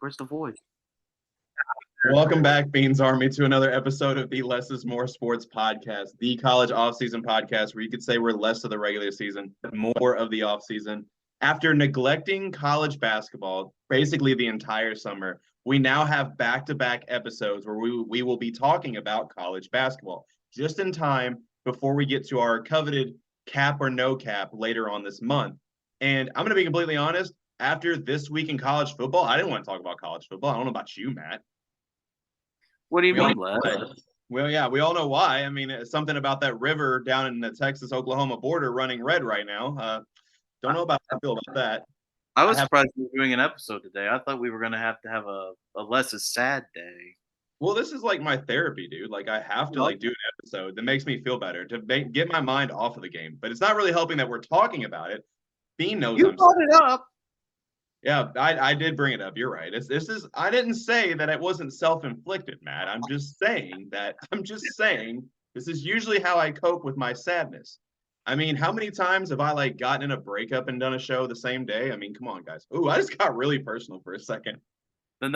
Where's the voice? Welcome back, Beans Army, to another episode of the Less is More Sports Podcast, the college offseason podcast where you could say we're less of the regular season, but more of the offseason. After neglecting college basketball basically the entire summer, we now have back-to-back episodes where we will be talking about college basketball just in time before we get to our coveted cap or no cap later on this month. And I'm going to be completely honest, after this week in college football, I didn't want to talk about college football. I don't know about you, Matt. What do you We all mean, know Les? why. Well, yeah, we all know why. I mean, it's something about that river down in the Texas-Oklahoma border running red right now. Don't know about how I feel about that. I I was have surprised we were doing an episode today. I thought we were going to have a less is sad day. well, this is like my therapy, dude. Like I have to like do an episode that makes me feel better to get my mind off of the game. But it's not really helping that we're talking about it. Bean knows You I'm brought it up. Yeah, I did bring it up. You're right. This is I didn't say that it wasn't self-inflicted, Matt. I'm just saying this is usually how I cope with my sadness. I mean, how many times have I like gotten in a breakup and done a show the same day? I mean, come on, guys. Ooh, I just got really personal for a second. The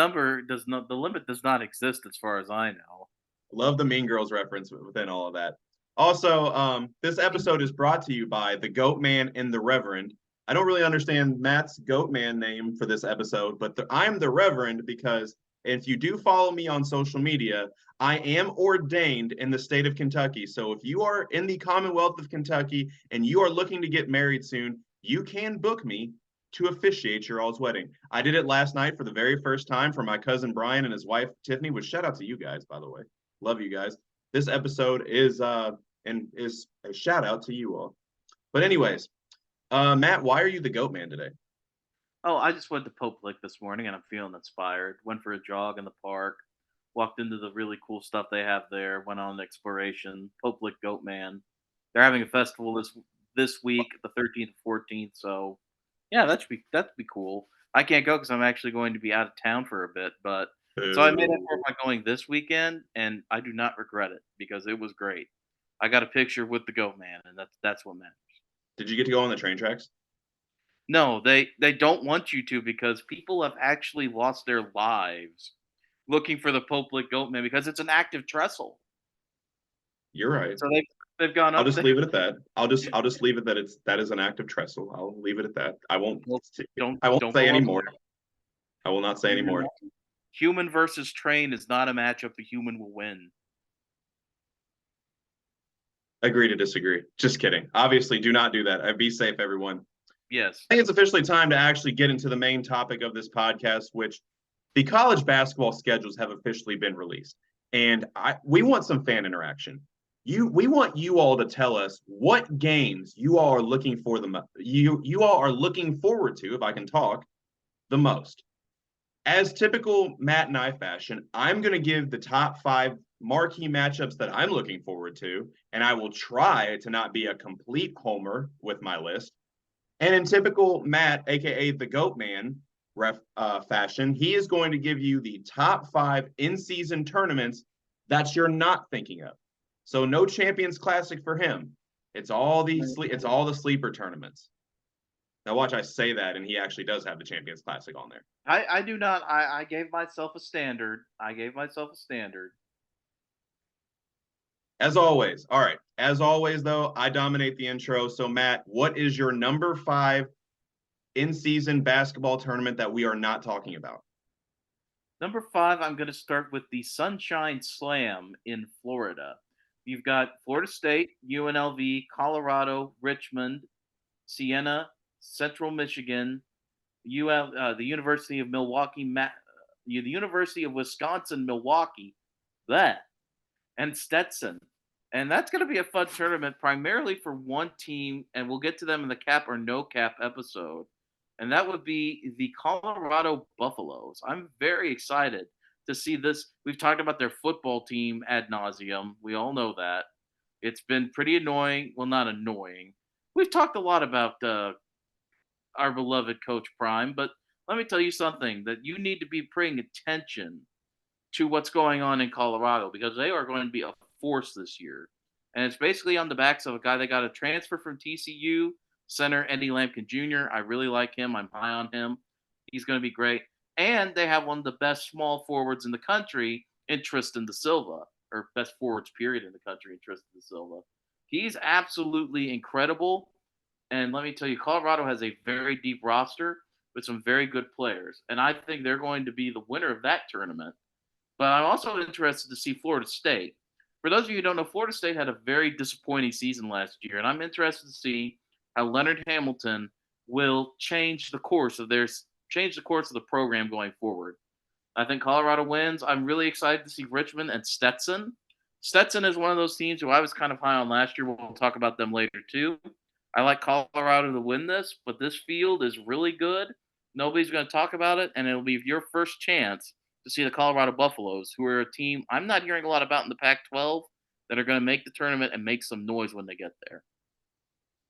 limit does not exist as far as I know. Love the Mean Girls reference within all of that. Also, this episode is brought to you by the Goat Man and the Reverend. I don't really understand Matt's Goat Man name for this episode, but I'm the Reverend because if you do follow me on social media, I am ordained in the state of Kentucky. So if you are in the Commonwealth of Kentucky and you are looking to get married soon, you can book me to officiate your all's wedding. I did it last night for the very first time for my cousin Brian and his wife Tiffany, which shout out to you guys, by the way. Love you guys. This episode is a shout out to you all. But anyways, Matt, why are you the goat man today? Oh, I just went to Pope Lick this morning and I'm feeling inspired. Went for a jog in the park, walked into the really cool stuff they have there, went on an exploration. Pope Lick Goat Man. They're having a festival this week, the 13th and 14th. So yeah, that'd be cool. I can't go because I'm actually going to be out of town for a bit, but so I made up for it by going this weekend, and I do not regret it because it was great. I got a picture with the Goat Man, and that's what matters. Did you get to go on the train tracks? No, they don't want you to because people have actually lost their lives looking for the Pope Lick Goat Man because it's an active trestle. You're right. So they've gone I'll up just there. leave it at that. I'll just leave it that is an active trestle. I'll leave it at that. Well, I won't don't say go up anymore. there. I will not say anymore. Human versus train is not a matchup the human will win. Agree to disagree. Just kidding. Obviously, do not do that. Be safe, everyone. Yes. I think it's officially time to actually get into the main topic of this podcast, which the college basketball schedules have officially been released. And we want some fan interaction. We want you all to tell us what games you all are looking for you all are looking forward to, if I can talk, the most. As typical Matt and I fashion, I'm going to give the top 5 marquee matchups that I'm looking forward to, and I will try to not be a complete homer with my list. And in typical Matt, aka the Goat Man, fashion, he is going to give you the top 5 in-season tournaments that you're not thinking of. So no Champions Classic for him. It's all the sleeper tournaments. Now watch I say that, and he actually does have the Champions Classic on there. I do not. I gave myself a standard. I gave myself a standard. As always, all right. As always, though, I dominate the intro. So Matt, what is your number 5 in-season basketball tournament that we are not talking about? Number 5, I'm going to start with the Sunshine Slam in Florida. You've got Florida State, UNLV, Colorado, Richmond, Siena, Central Michigan, the University of Milwaukee, the University of Wisconsin, Milwaukee, that, and Stetson. And that's going to be a fun tournament, primarily for one team, and we'll get to them in the cap or no cap episode. And that would be the Colorado Buffaloes. I'm very excited to see this. We've talked about their football team ad nauseum. We all know that. It's been pretty annoying. Well, not annoying. We've talked a lot about our beloved Coach Prime, but let me tell you something that you need to be paying attention to what's going on in Colorado because they are going to be a force this year. And it's basically on the backs of a guy that got a transfer from TCU, center Eddie Lampkin Jr. I really like him. I'm high on him. He's going to be great. and they have one of the best small forwards in the country in Tristan da Silva, or best forwards period in the country in Tristan da Silva. He's absolutely incredible. And let me tell you, Colorado has a very deep roster with some very good players. And I think they're going to be the winner of that tournament. But I'm also interested to see Florida State. For those of you who don't know, Florida State had a very disappointing season last year. And I'm interested to see how Leonard Hamilton will change the course of the program going forward. I think Colorado wins. I'm really excited to see Richmond and Stetson. Stetson is one of those teams who I was kind of high on last year. We'll talk about them later too. I like Colorado to win this, but this field is really good. Nobody's going to talk about it, and it'll be your first chance to see the Colorado Buffaloes, who are a team I'm not hearing a lot about in the Pac-12, that are going to make the tournament and make some noise when they get there.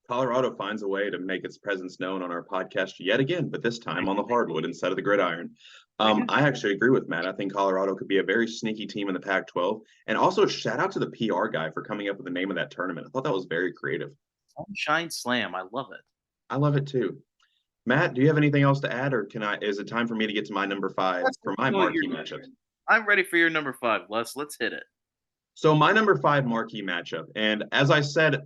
Colorado finds a way to make its presence known on our podcast yet again, but this time on the hardwood instead of the gridiron. I actually agree with Matt. I think Colorado could be a very sneaky team in the Pac-12. And also, shout out to the PR guy for coming up with the name of that tournament. I thought that was very creative. Sunshine Slam. I love it. I love it too. Matt, do you have anything else to add, or is it time for me to get to my number 5 for my marquee matchup? I'm ready for your number 5, Les. Let's hit it. So my number 5 marquee matchup, and as I said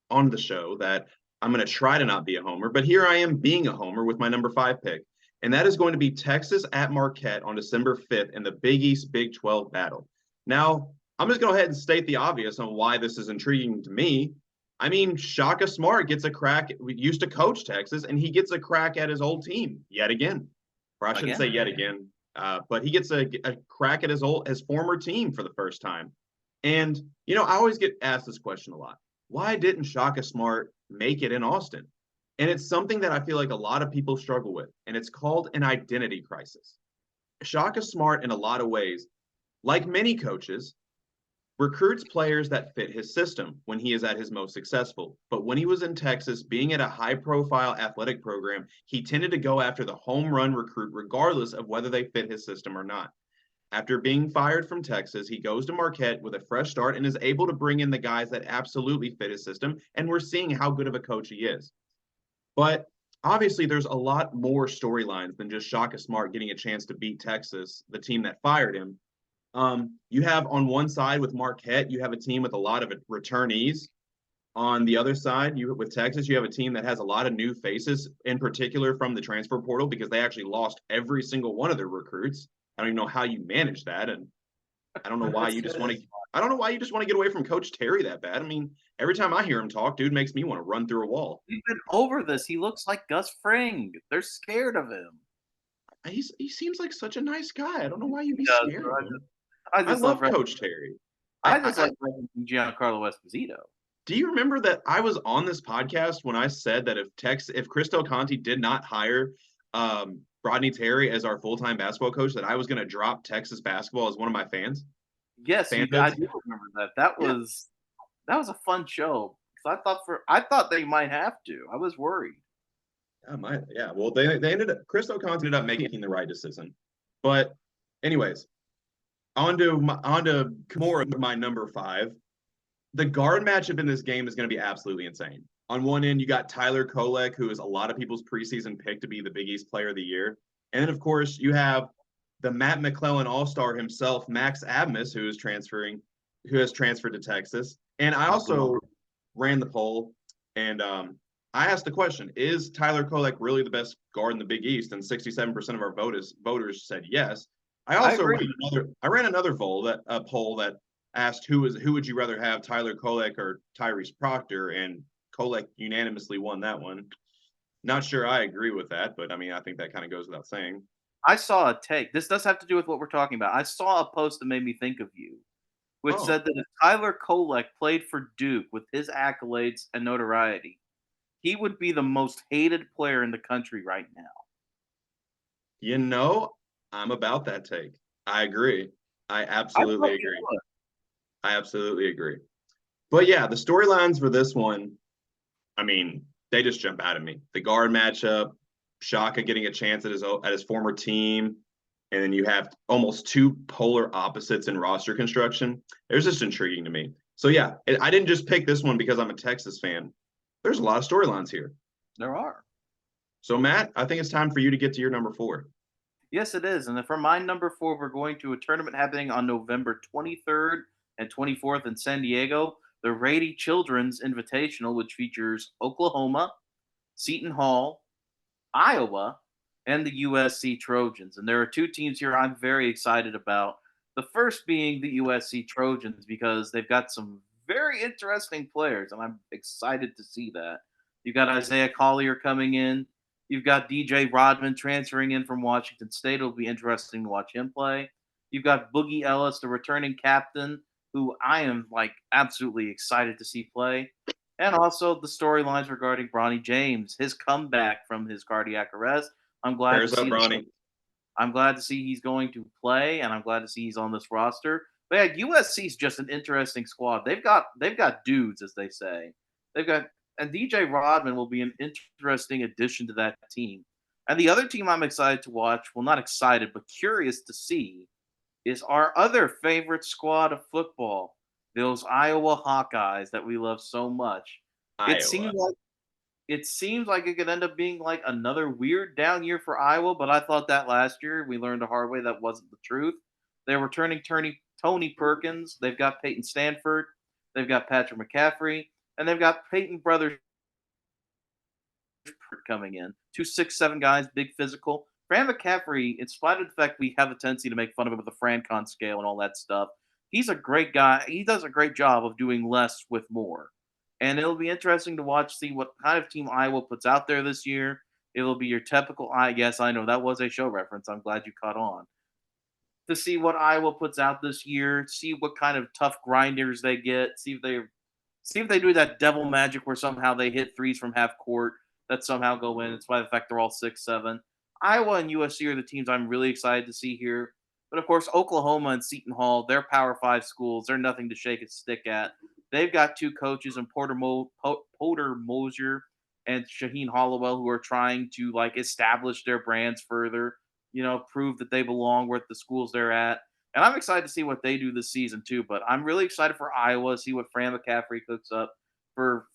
on the show that I'm going to try to not be a homer, but here I am being a homer with my number 5 pick. And that is going to be Texas at Marquette on December 5th in the Big East Big 12 battle. Now, I'm just going to go ahead and state the obvious on why this is intriguing to me. I mean, Shaka Smart gets a crack. We used to coach Texas, and he gets a crack at his old team yet again. Or I shouldn't say yet again, but he gets a crack at his former team for the first time. And, I always get asked this question a lot. Why didn't Shaka Smart make it in Austin? And it's something that I feel like a lot of people struggle with, and it's called an identity crisis. Shaka Smart, in a lot of ways, like many coaches, recruits players that fit his system when he is at his most successful. But when he was in Texas, being at a high-profile athletic program, he tended to go after the home run recruit regardless of whether they fit his system or not. After being fired from Texas, he goes to Marquette with a fresh start and is able to bring in the guys that absolutely fit his system, and we're seeing how good of a coach he is. But obviously, there's a lot more storylines than just Shaka Smart getting a chance to beat Texas, the team that fired him. You have on one side with Marquette, you have a team with a lot of returnees. On the other side, with Texas, you have a team that has a lot of new faces, in particular from the transfer portal, because they actually lost every single one of their recruits. I don't even know how you manage that, and I don't know why you just want to. I don't know why you just want to get away from Coach Terry that bad. I mean, every time I hear him talk, dude makes me want to run through a wall. We've been over this. He looks like Gus Fring. They're scared of him. He seems like such a nice guy. I don't know why you'd be scared of him. I love Coach Terry. I just like Giancarlo Esposito. Do you remember that I was on this podcast when I said that if Chris Del Conte did not hire Rodney Terry as our full-time basketball coach, that I was going to drop Texas basketball as one of my fans? Yes, I do remember that. That was a fun show. I thought they might have to. I was worried. Well, they ended up. Chris Del Conte ended up making the right decision. But, anyways, on to more of my number 5. The guard matchup in this game is going to be absolutely insane. On one end, you got Tyler Kolek, who is a lot of people's preseason pick to be the Big East Player of the Year. And then, of course, you have the Matt McClellan All-Star himself, Max Abmas, who has transferred to Texas. And I also ran the poll, and I asked the question, is Tyler Kolek really the best guard in the Big East? And 67% of our voters said yes. I ran another poll that asked who would you rather have, Tyler Kolek or Tyrese Proctor, and Kolek unanimously won that one. Not sure I agree with that, but I mean, I think that kind of goes without saying. I saw a take. This does have to do with what we're talking about. I saw a post that made me think of you, which said that if Tyler Kolek played for Duke with his accolades and notoriety, he would be the most hated player in the country right now. I'm about that take. I agree. I absolutely agree. But yeah, the storylines for this one, I mean, they just jump out at me. The guard matchup, Shaka getting a chance at his former team, and then you have almost two polar opposites in roster construction. It's just intriguing to me. So yeah, I didn't just pick this one because I'm a Texas fan. There's a lot of storylines here. There are. So Matt, I think it's time for you to get to your number 4. Yes, it is. And then for my number four, we're going to a tournament happening on November 23rd and 24th in San Diego, the Rady Children's Invitational, which features Oklahoma, Seton Hall, Iowa, and the USC Trojans. And there are two teams here I'm very excited about. The first being the USC Trojans because they've got some very interesting players, and I'm excited to see that. You've got Isaiah Collier coming in. You've got DJ Rodman transferring in from Washington State. It'll be interesting to watch him play. You've got Boogie Ellis, the returning captain, who I am like absolutely excited to see play. And also the storylines regarding Bronny James, his comeback from his cardiac arrest. I'm glad to Prayers up, see that. Ronnie. I'm glad to see he's going to play, and I'm glad to see he's on this roster. But yeah, USC is just an interesting squad. They've got dudes, as they say. They've got and DJ Rodman will be an interesting addition to that team. And the other team I'm excited to watch, well, not excited, but curious to see, is our other favorite squad of football, those Iowa Hawkeyes that we love so much. It Iowa. seems like it seems like it could end up being like another weird down year for Iowa, but I thought that last year. We learned the hard way that wasn't the truth. They're returning Tony Perkins. They've got Peyton Stanford. They've got Patrick McCaffrey. And they've got Peyton Brothers coming in. 2'6'7" guys, big physical. Fran McCaffrey, in spite of the fact we have a tendency to make fun of him with the FranCon scale and all that stuff, he's a great guy. He does a great job of doing less with more. And it'll be interesting to watch, see what kind of team Iowa puts out there this year. It'll be your typical, I guess, I know that was a show reference. I'm glad you caught on. To see what Iowa puts out this year, see what kind of tough grinders they get, see if they do that devil magic where somehow they hit threes from half court that somehow go in. It's by the fact they're all 6'7". Iowa and USC are the teams I'm really excited to see here. But of course, Oklahoma and Seton Hall, they're Power Five schools. They're nothing to shake a stick at. They've got two coaches in Porter Mosier and Shaheen Hollowell who are trying to like establish their brands further, prove that they belong with the schools they're at. And I'm excited to see what they do this season too. But I'm really excited for Iowa, see what Fran McCaffrey cooks up for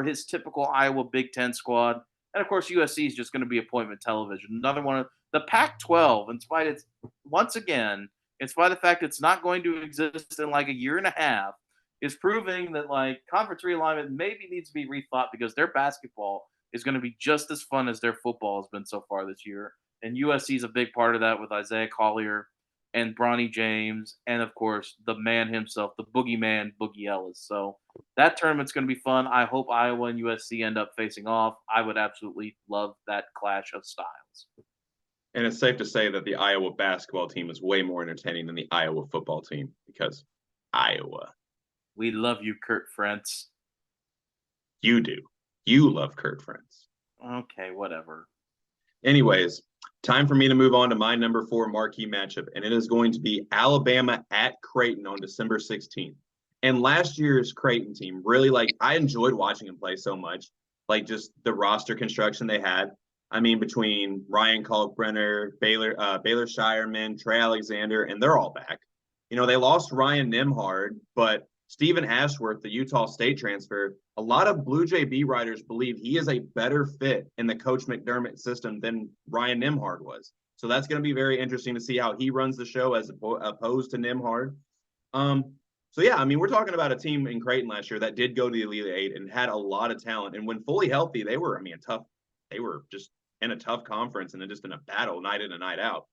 his typical Iowa Big Ten squad. And of course, USC is just going to be appointment television. Another one of the Pac-12, in spite of the fact it's not going to exist in like a year and a half, is proving that like conference realignment maybe needs to be rethought because their basketball is going to be just as fun as their football has been so far this year. And USC is a big part of that with Isaiah Collier and Bronny James, and of course the man himself, the boogeyman, Boogie Ellis. So that tournament's going to be fun. I hope Iowa and USC end up facing off. I would absolutely love that clash of styles. And it's safe to say that the Iowa basketball team is way more entertaining than the Iowa football team because Iowa. We love you, Kurt Frentz. You do. You love Kurt Frentz. Okay, whatever. Anyways, time for me to move on to my number 4 marquee matchup, and it is going to be Alabama at Creighton on December 16th. And last year's Creighton team, really, I enjoyed watching them play so much, just the roster construction they had. I mean, between Ryan Kalkbrenner, Baylor Shireman, Trey Alexander, and they're all back. They lost Ryan Nimhard, but Stephen Ashworth, the Utah State transfer, a lot of Blue Jay beat writers believe he is a better fit in the Coach McDermott system than Ryan Nimhard was. So that's going to be very interesting to see how he runs the show as opposed to Nimhard. So, yeah, I mean, we're talking about a team in Creighton last year that did go to the Elite Eight and had a lot of talent. And when fully healthy, they were just in a tough conference and then just in a battle night in and night out.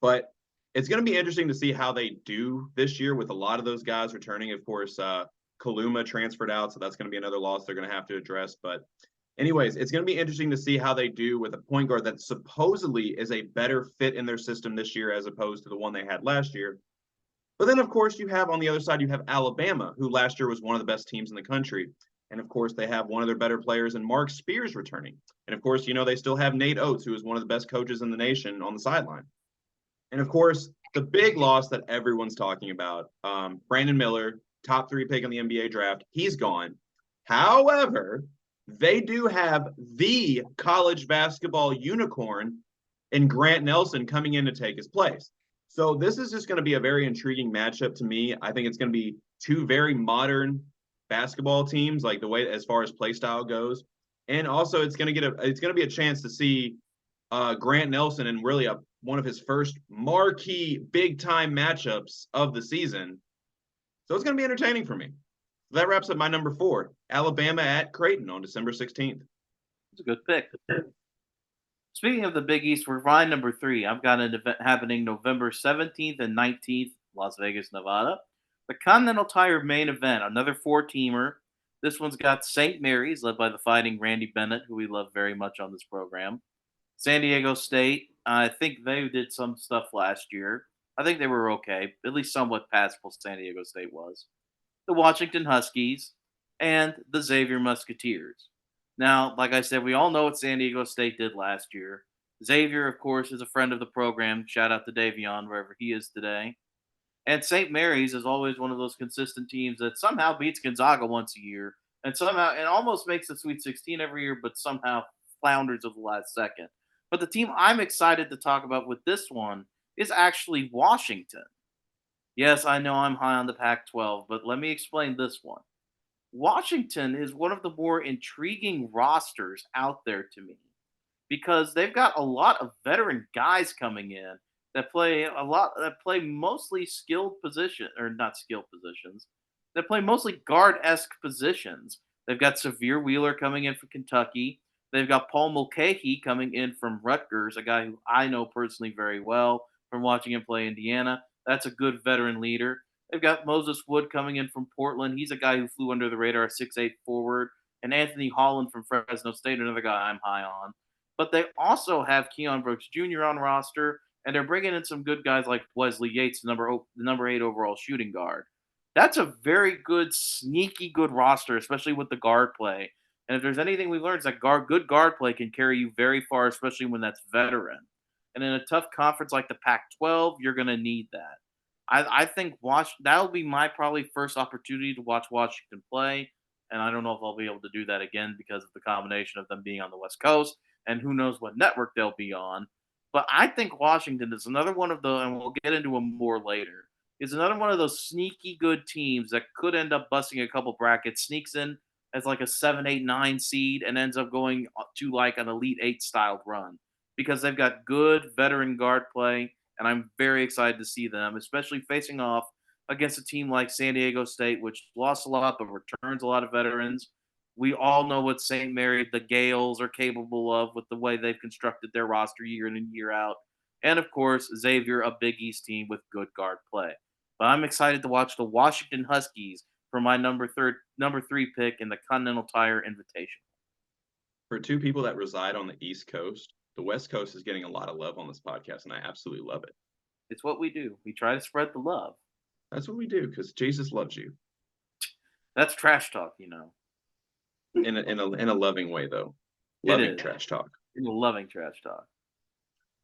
But it's going to be interesting to see how they do this year with a lot of those guys returning. Of course, Kaluma transferred out, so that's going to be another loss they're going to have to address. But anyways, it's going to be interesting to see how they do with a point guard that supposedly is a better fit in their system this year as opposed to the one they had last year. But then, of course, on the other side, you have Alabama, who last year was one of the best teams in the country. And, of course, they have one of their better players in Mark Spears returning. And, of course, they still have Nate Oates, who is one of the best coaches in the nation, on the sideline. And, of course, the big loss that everyone's talking about, Brandon Miller, top 3 pick in the NBA draft, he's gone. However, they do have the college basketball unicorn in Grant Nelson coming in to take his place. So this is just going to be a very intriguing matchup to me. I think it's going to be two very modern basketball teams, like the way as far as play style goes. And also it's going to be a chance to see Grant Nelson in really one of his first marquee big time matchups of the season. So it's going to be entertaining for me. That wraps up my number 4, Alabama at Creighton on December 16th. It's a good pick. Speaking of the Big East, we're my number 3. I've got an event happening November 17th and 19th, Las Vegas, Nevada. The Continental Tire main event, another four-teamer. This one's got St. Mary's, led by the Fighting Randy Bennett, who we love very much on this program. San Diego State, I think they did some stuff last year. I think they were okay, at least somewhat passable. San Diego State was. The Washington Huskies, and the Xavier Musketeers. Now, like I said, we all know what San Diego State did last year. Xavier, of course, is a friend of the program. Shout out to Davion, wherever he is today. And St. Mary's is always one of those consistent teams that somehow beats Gonzaga once a year and somehow and almost makes the Sweet 16 every year, but somehow flounders at the last second. But the team I'm excited to talk about with this one is actually Washington. Yes, I know I'm high on the Pac 12, but let me explain this one. Washington is one of the more intriguing rosters out there to me because they've got a lot of veteran guys coming in that play mostly skilled position or not skilled positions that play mostly guard-esque positions. They've got Severe Wheeler coming in from Kentucky. They've got Paul Mulcahy coming in from Rutgers, a guy who I know personally very well from watching him play Indiana. That's a good veteran leader. They've got Moses Wood coming in from Portland. He's a guy who flew under the radar, 6'8" forward. And Anthony Holland from Fresno State, another guy I'm high on. But they also have Keon Brooks Jr. on roster, and they're bringing in some good guys like Wesley Yates, the number 8 overall shooting guard. That's a very good, sneaky good roster, especially with the guard play. And if there's anything we've learned, is that good guard play can carry you very far, especially when that's veteran. And in a tough conference like the Pac-12, you're going to need that. I think that'll be my probably first opportunity to watch Washington play, and I don't know if I'll be able to do that again because of the combination of them being on the West Coast, and who knows what network they'll be on. But I think Washington is another one of the, and we'll get into them more later, is another one of those sneaky good teams that could end up busting a couple brackets, sneaks in as like a 7, 8, 9 seed, and ends up going to like an Elite 8 styled run because they've got good veteran guard play, and I'm very excited to see them, especially facing off against a team like San Diego State, which lost a lot but returns a lot of veterans. We all know what St. Mary, the Gales, are capable of with the way they've constructed their roster year in and year out. And of course, Xavier, a Big East team with good guard play. But I'm excited to watch the Washington Huskies for my number 3 pick in the Continental Tire Invitational. For two people that reside on the East Coast, the West Coast is getting a lot of love on this podcast, and I absolutely love it. It's what we do. We try to spread the love. That's what we do because Jesus loves you. That's trash talk, you know. In a loving way, though. Loving trash talk. In a loving trash talk.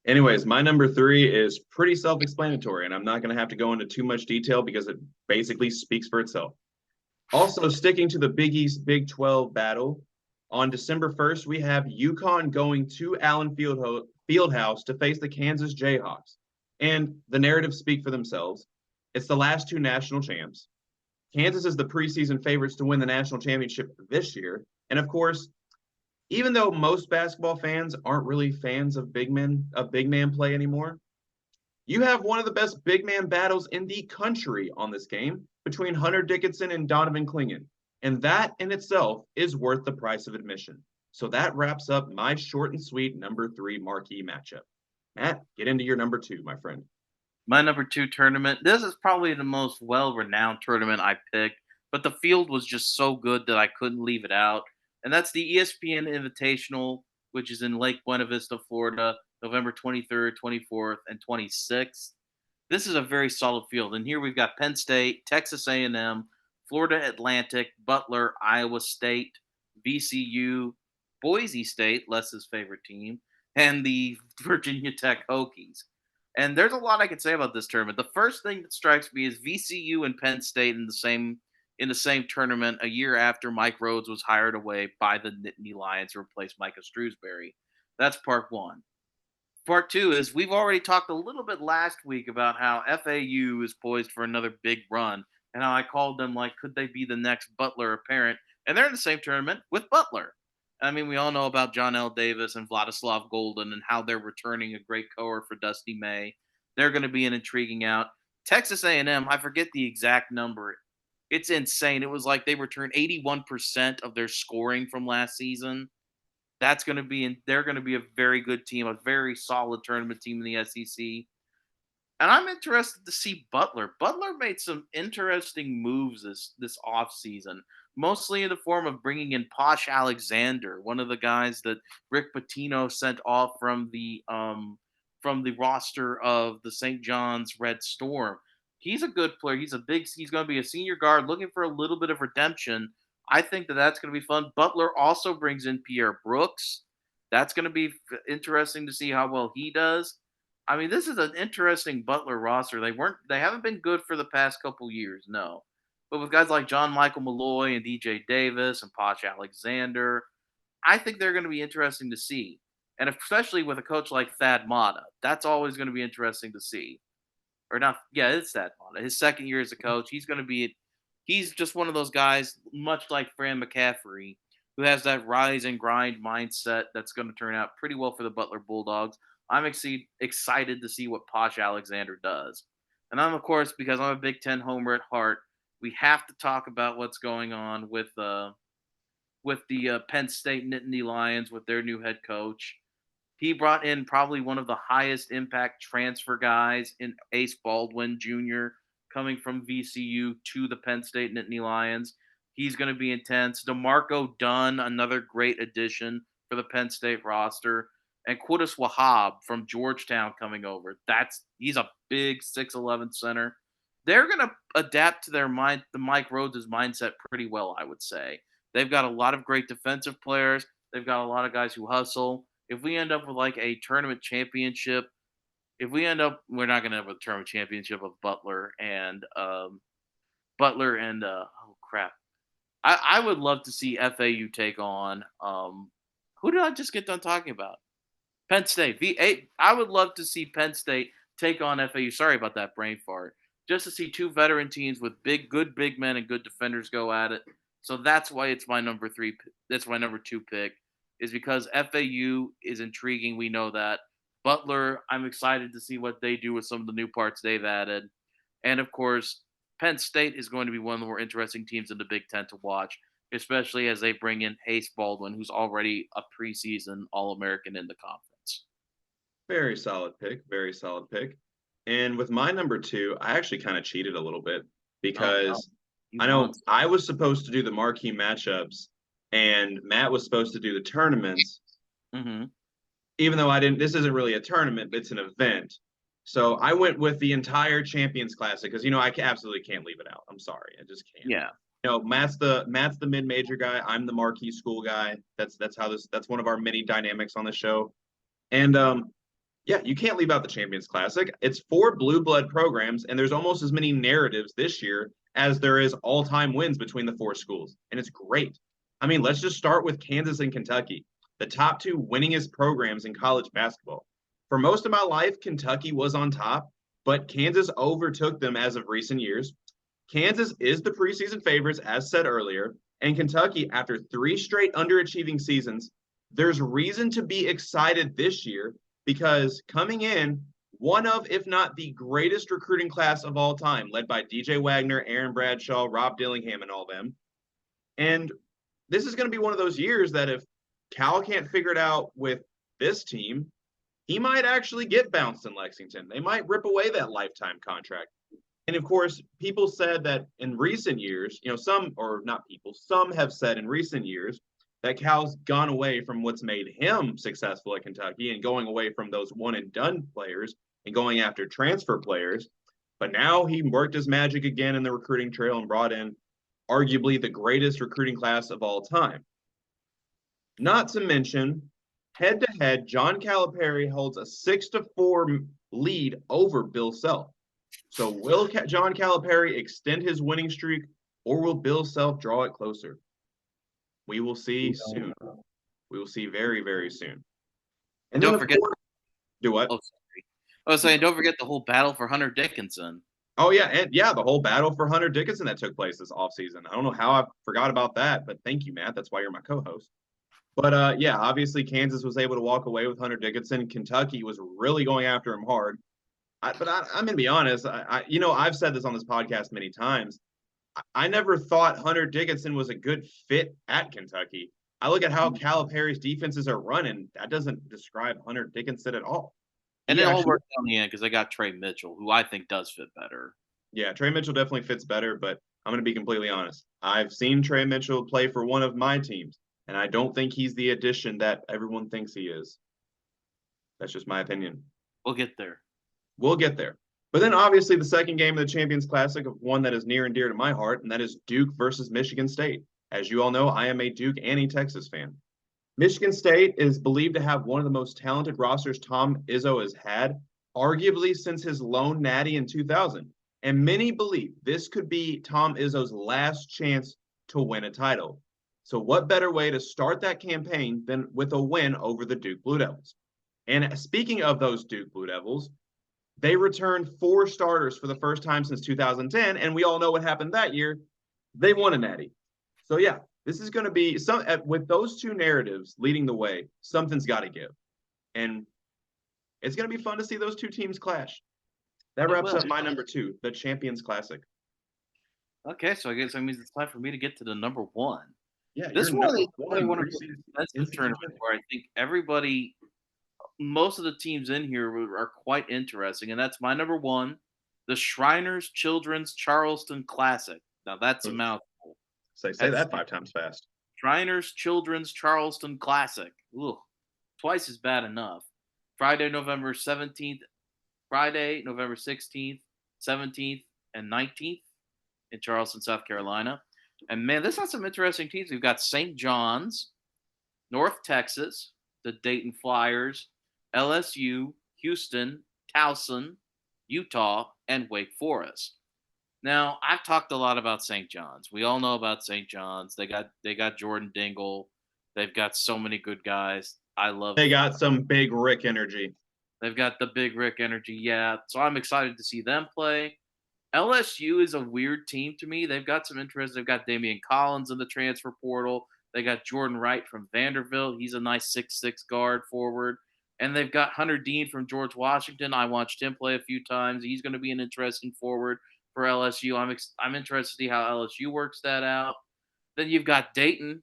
Anyways, my number 3 is pretty self-explanatory, and I'm not going to have to go into too much detail because it basically speaks for itself. Also, sticking to the Big East Big 12 battle, on December 1st, we have UConn going to Allen Fieldhouse to face the Kansas Jayhawks. And the narratives speak for themselves. It's the last 2 national champs. Kansas is the preseason favorites to win the national championship this year. And of course, even though most basketball fans aren't really fans of big man play anymore, you have one of the best big man battles in the country on this game between Hunter Dickinson and Donovan Clingan. And that in itself is worth the price of admission. So that wraps up my short and sweet number 3 marquee matchup. Matt, get into your number 2, my friend. My number 2 tournament. This is probably the most well-renowned tournament I picked, but the field was just so good that I couldn't leave it out. And that's the ESPN Invitational, which is in Lake Buena Vista, Florida, November 23rd, 24th, and 26th. This is a very solid field, and here we've got Penn State, Texas A&M, Florida Atlantic, Butler, Iowa State, VCU, Boise State, Les's favorite team, and the Virginia Tech Hokies. And there's a lot I could say about this tournament. The first thing that strikes me is VCU and Penn State in the same tournament a year after Mike Rhodes was hired away by the Nittany Lions to replace Micah Shrewsbury. That's part one. Part two is we've already talked a little bit last week about how FAU is poised for another big run and how I called them like, could they be the next Butler apparent? And they're in the same tournament with Butler. I mean, we all know about John L. Davis and Vladislav Golden and how they're returning a great coer for Dusty May. They're going to be an intriguing out. Texas A&M, I forget the exact number. It's insane. It was like they returned 81% of their scoring from last season. That's going to be in, they're going to be a very good team, a very solid tournament team in the SEC. And I'm interested to see Butler. Butler made some interesting moves this offseason, mostly in the form of bringing in Posh Alexander, one of the guys that Rick Pitino sent off from the roster of the St. John's Red Storm. He's a good player. He's going to be a senior guard looking for a little bit of redemption. I think that that's going to be fun. Butler also brings in Pierre Brooks. That's going to be interesting to see how well he does. I mean, this is an interesting Butler roster. They haven't been good for the past couple years, no. But with guys like John Michael Malloy and DJ Davis and Posh Alexander, I think they're going to be interesting to see. And especially with a coach like Thad Matta, that's always going to be interesting to see. Or not, yeah, it's Thad Matta. His second year as a coach, he's just one of those guys, much like Fran McCaffrey, who has that rise and grind mindset that's going to turn out pretty well for the Butler Bulldogs. I'm excited to see what Posh Alexander does. And I'm, of course, because I'm a Big Ten homer at heart, we have to talk about what's going on with the Penn State Nittany Lions with their new head coach. He brought in probably one of the highest impact transfer guys in Ace Baldwin Jr. coming from VCU to the Penn State Nittany Lions. He's going to be intense. DeMarco Dunn, another great addition for the Penn State roster. And Qudus Wahab from Georgetown coming over. He's a big 6'11 center. They're going to adapt to the Mike Rhodes' mindset pretty well, I would say. They've got a lot of great defensive players. They've got a lot of guys who hustle. If we end up with like a tournament championship, we're not going to have a tournament championship of Butler and oh crap, I would love to see FAU take on who did I just get done talking about? Penn State. I would love to see Penn State take on FAU. Sorry about that brain fart. Just to see two veteran teams with good big men and good defenders go at it. So that's why it's my number three. That's my number two pick, is because FAU is intriguing. We know that. Butler, I'm excited to see what they do with some of the new parts they've added. And of course, Penn State is going to be one of the more interesting teams in the Big Ten to watch, especially as they bring in Ace Baldwin, who's already a preseason All American in the conference. Very solid pick. Very solid pick. And with my number two, I actually kind of cheated a little bit Oh no, because you I know monster! I was supposed to do the marquee matchups and Matt was supposed to do the tournaments, Hmm. even though I didn't. This isn't really a tournament, but it's an event. So I went with the entire Champions Classic because I absolutely can't leave it out. I'm sorry, I just can't. Yeah, Matt's the mid major guy. I'm the marquee school guy. That's one of our many dynamics on the show. And yeah, you can't leave out the Champions Classic. It's four blue blood programs, and there's almost as many narratives this year as there is all-time wins between the four schools, and it's great. I mean, let's just start with Kansas and Kentucky, the top two winningest programs in college basketball. For most of my life, Kentucky was on top, but Kansas overtook them as of recent years. Kansas is the preseason favorites, as said earlier, and Kentucky, after three straight underachieving seasons, there's reason to be excited this year because coming in, one of, if not the greatest recruiting class of all time, led by DJ Wagner, Aaron Bradshaw, Rob Dillingham, and all them. And this is going to be one of those years that if Cal can't figure it out with this team, he might actually get bounced in Lexington. They might rip away that lifetime contract. And of course, people said that in recent years, some, or not people, some have said in recent years that Cal's gone away from what's made him successful at Kentucky and going away from those one and done players and going after transfer players. But now he worked his magic again in the recruiting trail and brought in arguably the greatest recruiting class of all time. Not to mention, head to head, John Calipari holds a 6-4 lead over Bill Self. So will John Calipari extend his winning streak, or will Bill Self draw it closer? We will see soon. We will see very, very soon. And then, don't of forget. course, do what? Oh, sorry. I was saying, don't forget the whole battle for Hunter Dickinson. Oh, yeah. And yeah, the whole battle for Hunter Dickinson that took place this offseason. I don't know how I forgot about that, but thank you, Matt. That's why you're my co host. But yeah, obviously Kansas was able to walk away with Hunter Dickinson. Kentucky was really going after him hard. I'm going to be honest. I've said this on this podcast many times. I never thought Hunter Dickinson was a good fit at Kentucky. I look at how Calipari's defenses are running. That doesn't describe Hunter Dickinson at all. And He it all actually, worked out in the end because they got Trey Mitchell, who I think does fit better. yeah, Trey Mitchell definitely fits better, but I'm going to be completely honest. I've seen Trey Mitchell play for one of my teams, and I don't think he's the addition that everyone thinks he is. That's just my opinion. We'll get there. We'll get there. But then obviously the second game of the Champions Classic of one that is near and dear to my heart, and that is Duke versus Michigan State. As you all know, I am a Duke and a Texas fan. Michigan State is believed to have one of the most talented rosters Tom Izzo has had, arguably since his lone natty in 2000. And many believe this could be Tom Izzo's last chance to win a title. So, what better way to start that campaign than with a win over the Duke Blue Devils? And speaking of those Duke Blue Devils, they returned 4 starters for the first time since 2010, and we all know what happened that year. They won a natty. So yeah, this is going to be some with those two narratives leading the way. Something's got to give, and it's going to be fun to see those two teams clash. That wraps up my number 2, the Champions Classic. Okay, so I guess that means it's time for me to get to the number one. Yeah, This you're one number is probably one. one of the best tournament where I think most of the teams in here are quite interesting, and that's my number one, the Shriners Children's Charleston Classic. Now that's a mouthful. Say That's that 5 times fast. Shriners Children's Charleston Classic. Ugh, twice is bad enough. Friday, November 17th, Friday, November 16th, 17th, and 19th in Charleston, South Carolina. And man, this has some interesting teams. We've got St. John's, North Texas, the Dayton Flyers, LSU, Houston, Towson, Utah, and Wake Forest. Now, I've talked a lot about St. John's. We all know about St. John's. They got Jordan Dingle. They've got so many good guys. I love. They got some big Rick energy. They've got the Big Rick energy. Yeah, so I'm excited to see them play. LSU is a weird team to me. They've got some interest. They've got Damian Collins in the transfer portal. They got Jordan Wright from Vanderbilt. He's a nice 6'6" guard forward. And they've got Hunter Dean from George Washington. I watched him play a few times. He's going to be an interesting forward for LSU. I'm interested to see how LSU works that out. Then you've got Dayton.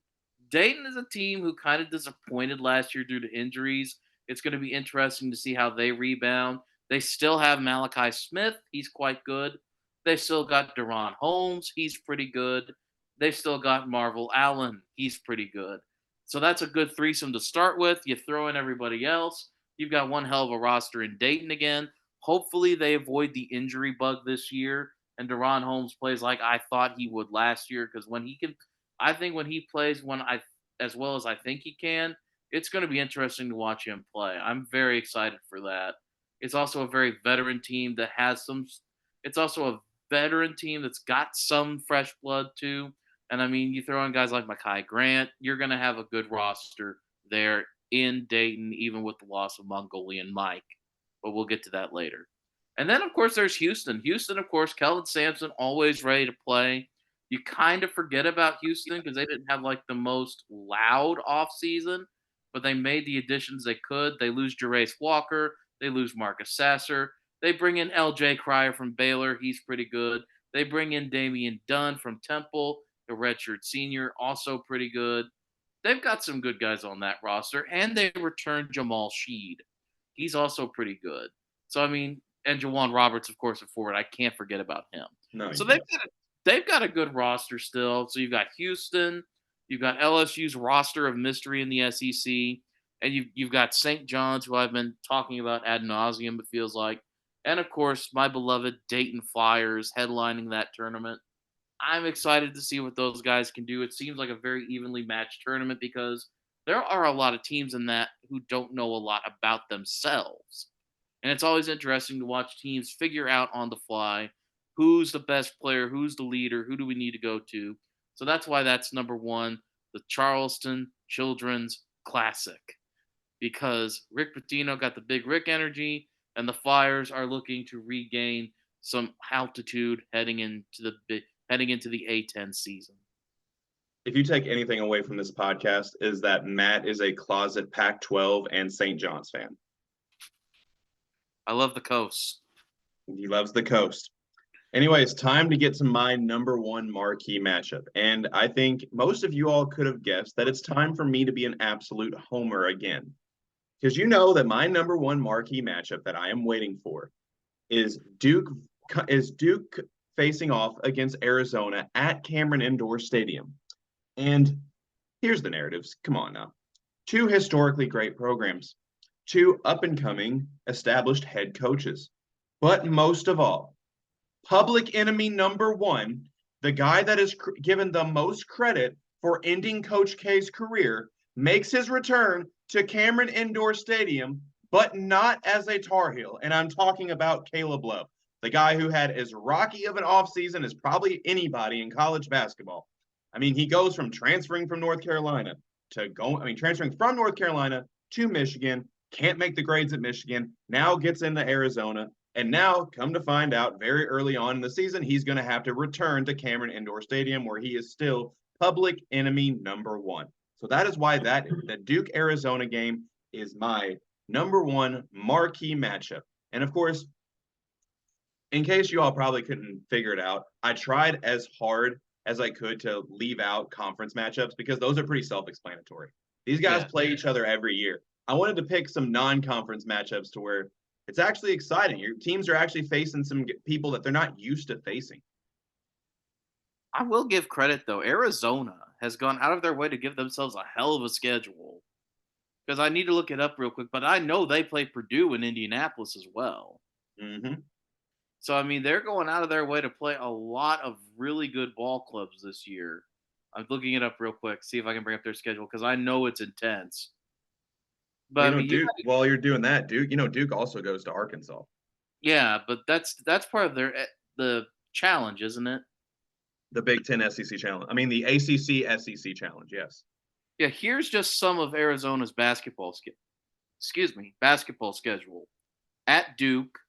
Dayton is a team who kind of disappointed last year due to injuries. It's going to be interesting to see how they rebound. They still have Malachi Smith. He's quite good. They still got Deron Holmes. He's pretty good. They still got Marvel Allen. He's pretty good. So that's a good threesome to start with. You throw in everybody else. You've got one hell of a roster in Dayton again. Hopefully they avoid the injury bug this year and Deron Holmes plays like I thought he would last year because I think when he plays as well as I think he can, it's going to be interesting to watch him play. I'm very excited for that. It's also a very veteran team that has some. It's also a veteran team that's got some fresh blood too. And I mean, you throw in guys like Makai Grant, you're going to have a good roster there in Dayton, even with the loss of Mongolian Mike. But we'll get to that later. And then, of course, there's Houston. Houston, of course, Kelvin Sampson always ready to play. You kind of forget about Houston because they didn't have like the most loud offseason, but they made the additions they could. They lose Jerace Walker. They lose Marcus Sasser. They bring in L.J. Cryer from Baylor. He's pretty good. They bring in Damian Dunn from Temple, the redshirt senior, also pretty good. They've got some good guys on that roster, and they returned Jamal Sheed. He's also pretty good. So, I mean, and Jawan Roberts, of course, at forward. I can't forget about him. No, So they've got a good roster still. So you've got Houston, you've got LSU's roster of mystery in the SEC, and you've got St. John's, who I've been talking about ad nauseum, it feels like, and of course my beloved Dayton Flyers headlining that tournament. I'm excited to see what those guys can do. It seems like a very evenly matched tournament because there are a lot of teams in that who don't know a lot about themselves. And it's always interesting to watch teams figure out on the fly who's the best player, who's the leader, who do we need to go to. So that's why that's number one, the Charleston Children's Classic. Because Rick Pitino got the big Rick energy, and the Flyers are looking to regain some altitude heading into the A10 season. if you take anything away from this podcast, is that Matt is a closet Pac-12 and St. John's fan. I love the coast. He loves the coast. Anyways, time to get to my number one marquee matchup. And I think most of you all could have guessed that it's time for me to be an absolute homer again. Because you know that my number one marquee matchup that I am waiting for is Duke facing off against Arizona at Cameron Indoor Stadium. And here's the narratives. Come on now. Two historically great programs, two up and coming established head coaches. But most of all, public enemy number one, the guy that is given the most credit for ending Coach K's career, makes his return to Cameron Indoor Stadium, but not as a Tar Heel. And I'm talking about Caleb Love, the guy who had as rocky of an offseason as probably anybody in college basketball. I mean, he goes from transferring from North Carolina transferring from North Carolina to Michigan, can't make the grades at Michigan, now gets into Arizona, and now, come to find out, very early on in the season, he's going to have to return to Cameron Indoor Stadium, where he is still public enemy number one. So that is why the Duke Arizona game is my number one marquee matchup. And of course, in case you all probably couldn't figure it out, I tried as hard as I could to leave out conference matchups because those are pretty self-explanatory. These guys play each other every year. I wanted to pick some non-conference matchups to where it's actually exciting. Your teams are actually facing some people that they're not used to facing. I will give credit though. Arizona has gone out of their way to give themselves a hell of a schedule. Because I need to look it up real quick, but I know they play Purdue in Indianapolis as well. Mm-hmm. So I mean, they're going out of their way to play a lot of really good ball clubs this year. I'm looking it up real quick, see if I can bring up their schedule because I know it's intense. Well, But I mean, Duke. While you're doing that, Duke also goes to Arkansas. yeah, but that's part of the challenge, isn't it? The Big Ten SEC challenge. I mean, the ACC SEC challenge. Yes. Yeah. Here's just some of Arizona's basketball schedule. At Duke,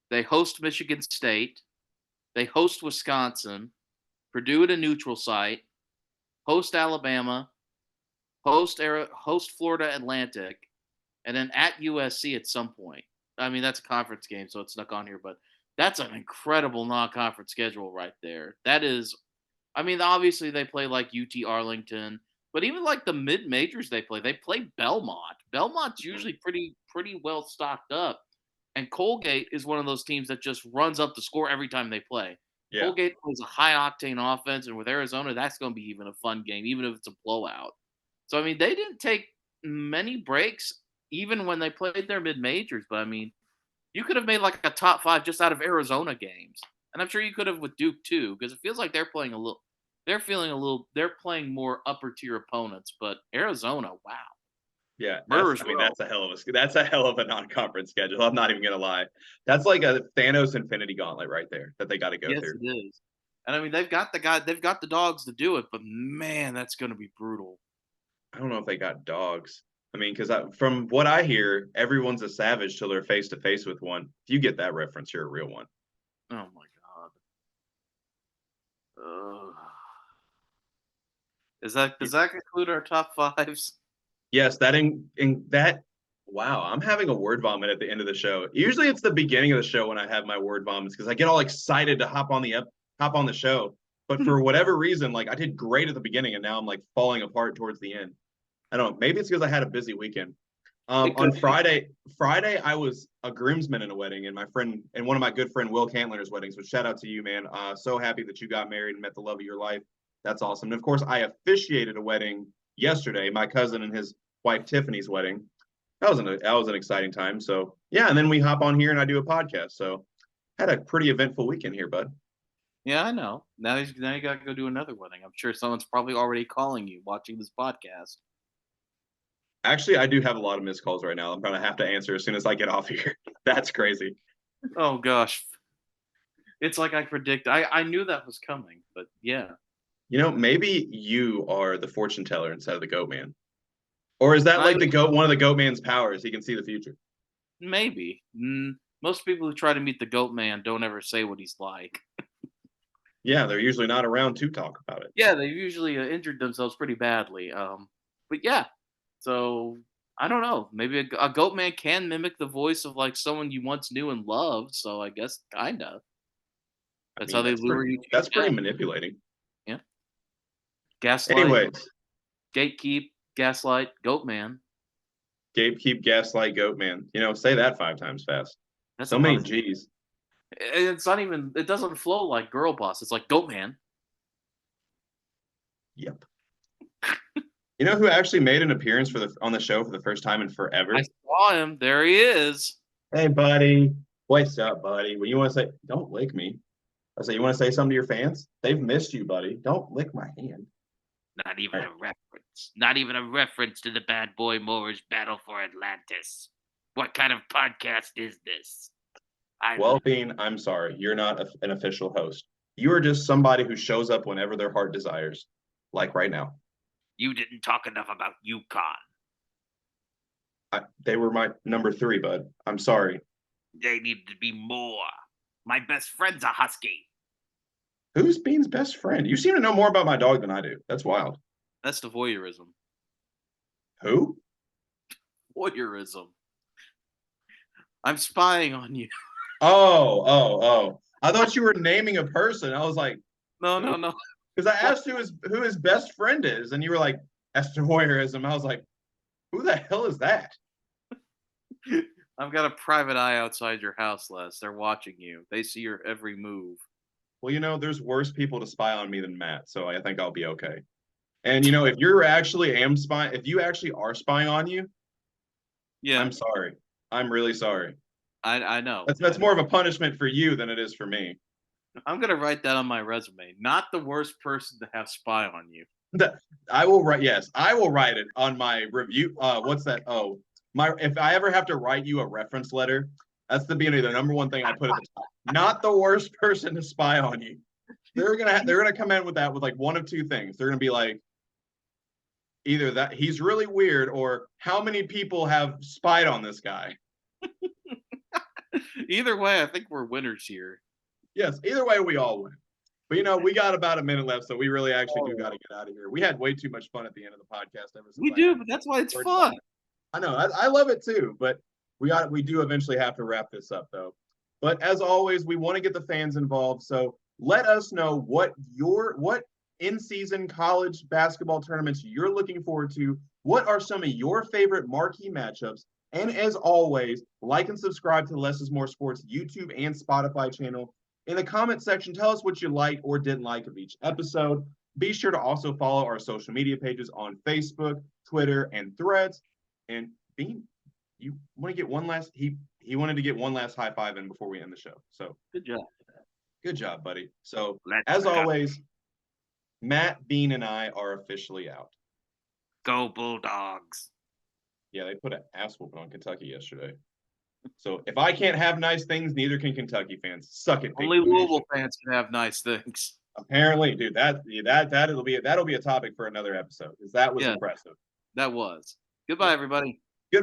they host Michigan State, they host Wisconsin, Purdue at a neutral site, host Alabama, host Florida Atlantic, and then at USC at some point. I mean, that's a conference game, so it's snuck on here, but that's an incredible non-conference schedule right there. That is, I mean, obviously they play like UT Arlington, but even like the mid majors they play Belmont. Belmont's usually pretty well stocked up, and Colgate is one of those teams that just runs up the score every time they play. Yeah. Colgate plays a high octane offense, and with Arizona, that's going to be even a fun game, even if it's a blowout. So I mean, they didn't take many breaks even when they played their mid majors. But I mean, you could have made like a top five just out of Arizona games, and I'm sure you could have with Duke too, because it feels like they're playing a little. They're playing more upper tier opponents. But Arizona, wow. Yeah, that's a hell of a non-conference schedule. I'm not even gonna lie. That's like a Thanos Infinity Gauntlet right there that they got to go Yes, through. it is. And I mean, they've got the dogs to do it, but man, that's going to be brutal. I don't know if they got dogs. I mean, because from what I hear, everyone's a savage till they're face to face with one. If you get that reference, you're a real one. Oh my god. Ugh. Does that conclude our top fives? Yes, that. Wow, I'm having a word vomit at the end of the show. Usually, it's the beginning of the show when I have my word vomits because I get all excited to hop on the show. But for whatever reason, like I did great at the beginning, and now I'm like falling apart towards the end. I don't know. Maybe it's because I had a busy weekend. On Friday, I was a groomsman in a wedding, and one of my good friend Will Cantler's weddings. So shout out to you, man. So happy that you got married and met the love of your life. That's awesome. And of course, I officiated a wedding yesterday. My cousin and his wife Tiffany's wedding. That was an exciting time. So yeah, and then we hop on here and I do a podcast. So had a pretty eventful weekend here, bud. Yeah, I know. Now you got to go do another wedding. I'm sure someone's probably already calling you watching this podcast. Actually, I do have a lot of missed calls right now. I'm gonna have to answer as soon as I get off here. That's crazy. Oh gosh. It's like I predict. I knew that was coming, but yeah. Maybe you are the fortune teller instead of the goat man. Or is that like one of the goat man's powers? He can see the future. Maybe. Most people who try to meet the goat man don't ever say what he's like. Yeah, they're usually not around to talk about it. Yeah, they've usually injured themselves pretty badly. But yeah, so I don't know. Maybe a goat man can mimic the voice of like someone you once knew and loved. So I guess kinda. I That's how mean, they lure you to your that's pretty death. manipulating. Yeah, gaslight, Anyways, gatekeep, gaslight, goat man. gatekeep, gaslight, goat man. Say that 5 times fast. That's a So lot many of. G's. And it's not even. It doesn't flow like girl boss. It's like goat man. Yep. You know who actually made an appearance on the show for the first time in I forever? saw him. There he is. Hey, buddy. What's up, buddy? When you want to say, don't lick me. I say, you want to say something to your fans? They've missed you, buddy. Don't lick my hand. Not All even right. a reference. Not even a reference to the bad boy Moore's battle for Atlantis. What kind of podcast is this? I Well, Bean, I'm sorry. You're not an official host. You are just somebody who shows up whenever their heart desires, like right now. You didn't talk enough about Yukon. They were my number 3, bud. I'm sorry. They needed to be more. My best friend's a husky. Who's Bean's best friend? You seem to know more about my dog than I do. That's wild. That's the voyeurism. Who? Voyeurism. I'm spying on you. Oh. I thought you were naming a person. I was like, No, who? no, no. Because I asked who his best friend is, and you were like, that's voyeurism. I was like, who the hell is that? I've got a private eye outside your house, Les. They're watching you. They see your every move. Well, there's worse people to spy on me than Matt, so I think I'll be okay. And if you actually are spying on you, Yeah, I'm sorry. I'm really sorry. I know. That's more of a punishment for you than it is for me. I'm gonna write that on my resume. Not the worst person to have spy on you. I will write. Yes, I will write it on my review. What's that? Oh, my. If I ever have to write you a reference letter, that's the beginning. The number one thing I put at the top. Not the worst person to spy on you. They're gonna come in with that with like one of two things. They're gonna be like, either that he's really weird, or how many people have spied on this guy. Either way, I think we're winners here. Yes, either way, we all win. But we got about a minute left, so we really actually do got to get out of here. We had way too much fun at the end of the podcast ever since We do, but that's why it's fun. I know, I love it too, but we do eventually have to wrap this up though. But as always, we want to get the fans involved, so let us know what in-season college basketball tournaments you're looking forward to. What are some of your favorite marquee matchups? And as always, like and subscribe to the Less is More Sports YouTube and Spotify channel. In the comment section, tell us what you liked or didn't like of each episode. Be sure to also follow our social media pages on Facebook, Twitter, and Threads. And Bean, you want to get one last he wanted to get one last high five in before we end the show. So Good job, buddy. So Let's as go. always, Matt, Bean, and I are officially out. Go Bulldogs. Yeah, they put an ass whooping on Kentucky yesterday. So if I can't have nice things, neither can Kentucky fans. Suck it, Only Big Blue Louisville Nation. fans can have nice things. Apparently, dude, that'll be a topic for another episode because that was Yeah, impressive. that was. Goodbye, everybody.